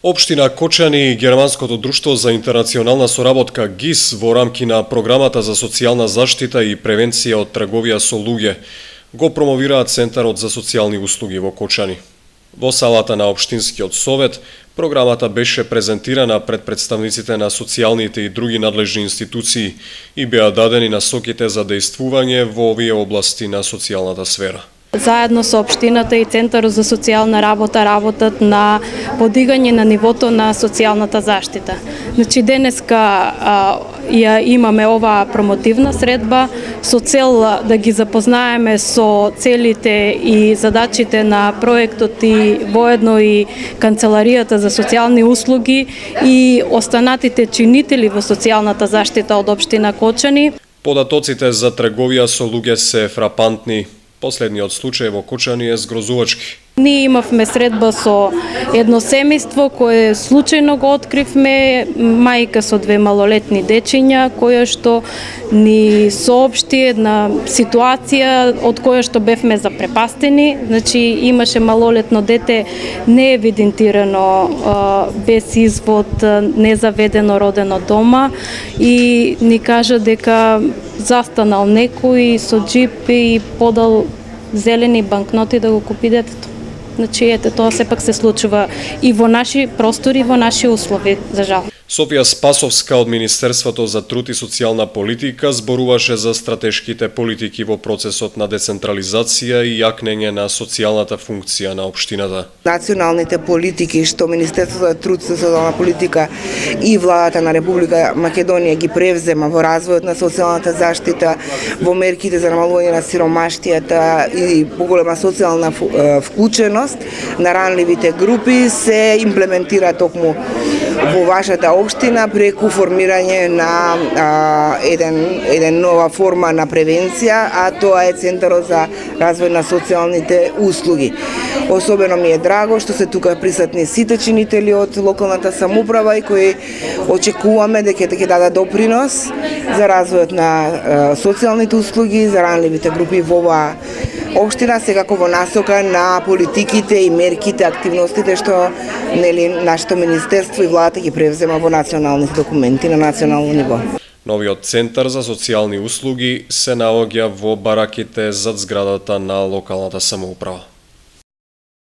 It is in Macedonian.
Општина Кочани и Германското друштво за интернационална соработка ГИС во рамки на програмата за социјална заштита и превенција од трговија со луѓе го промовираат Центарот за социјални услуги во Кочани. Во салата на Општинскиот совет, програмата беше презентирана пред представниците на социјалните и други надлежни институции и беа дадени насоките за дејствување во овие области на социјалната сфера. Заедно со Општината и Центарот за социјална работа работат на подигање на нивото на социјалната заштита. Значи денеска ја имаме оваа промотивна средба со цел да ги запознаеме со целите и задачите на проектот и воедно и Канцеларијата за социјални услуги и останатите чинители во социјалната заштита од Општина Кочани. Податоците за трговија со луѓе се фрапантни. Последниот случај во Кочани е згрозувачки. Ние имавме средба со едно семејство кое случајно го откривме, мајка со две малолетни дечиња, која што ни соопшти една ситуација од која што бевме запрепастени. Значи имаше малолетно дете неевидентирано, без извод, незаведено родено дома и ни кажа дека застанал некој со джип и подал зелени банкноти да го купи детето. Значи, ете, тоа сепак се случува и во наши простори, во наши услови, за жал. Софија Спасовска од Министерството за труд и социјална политика зборуваше за стратешките политики во процесот на децентрализација и јакнење на социјалната функција на општината. Националните политики што Министерството за труд и социјална политика и владата на Република Македонија ги превзема во развојот на социјалната заштита, во мерките за намалување на сиромаштијата и поголема социјална вклученост на ранливите групи се имплементира токму во вашата општина преку формирање на еден нова форма на превенција, а тоа е Центарот за развој на социјалните услуги. Особено ми е драго што се тука присутни сите чинители од локалната самоуправа и кои очекуваме дека ќе дадат допринос за развојот на социјалните услуги за ранливите групи во оваа општина, секако во насока на политиките и мерките, активностите што нашето министерство и владата ги превзема во националните документи на национално ниво. Новиот Центар за социјални услуги се наоѓа во бараките зад зградата на локалната самоуправа.